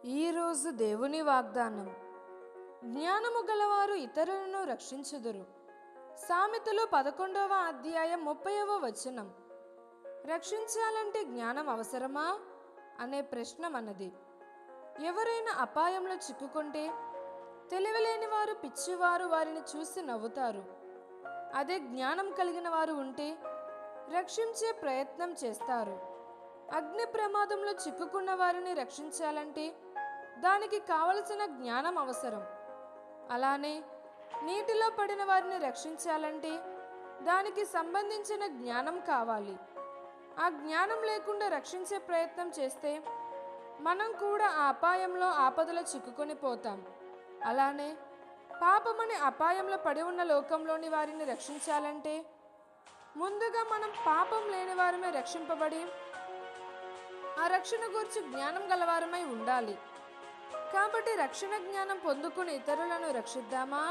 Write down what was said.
ఈరోజు దేవుని వాగ్దానం. జ్ఞానము గలవారు ఇతరులను రక్షించుదురు. సామెతలు 11వ అధ్యాయం 30వ వచనం. రక్షించాలంటే జ్ఞానం అవసరమా అనే ప్రశ్న మనది. ఎవరైనా అపాయంలో చిక్కుకుంటే తెలివిలేని వారు, పిచ్చివారు వారిని చూసి నవ్వుతారు. అదే జ్ఞానం కలిగిన వారు ఉంటే రక్షించే ప్రయత్నం చేస్తారు. అగ్ని ప్రమాదంలో చిక్కుకున్న వారిని రక్షించాలంటే దానికి కావలసిన జ్ఞానం అవసరం. అలానే నీటిలో పడిన వారిని రక్షించాలంటే దానికి సంబంధించిన జ్ఞానం కావాలి. ఆ జ్ఞానం లేకుండా రక్షించే ప్రయత్నం చేస్తే మనం కూడా ఆ అపాయంలో, ఆపదలో చిక్కుకొని పోతాం. అలానే పాపమని అపాయంలో పడి ఉన్న లోకంలోని వారిని రక్షించాలంటే ముందుగా మనం పాపం లేని వారమే రక్షింపబడి ఆ రక్షణ గురించి జ్ఞానం గలవారమై ఉండాలి. కాబట్టి రక్షణ జ్ఞానం పొందుకుని ఇతరులను రక్షిద్దామా?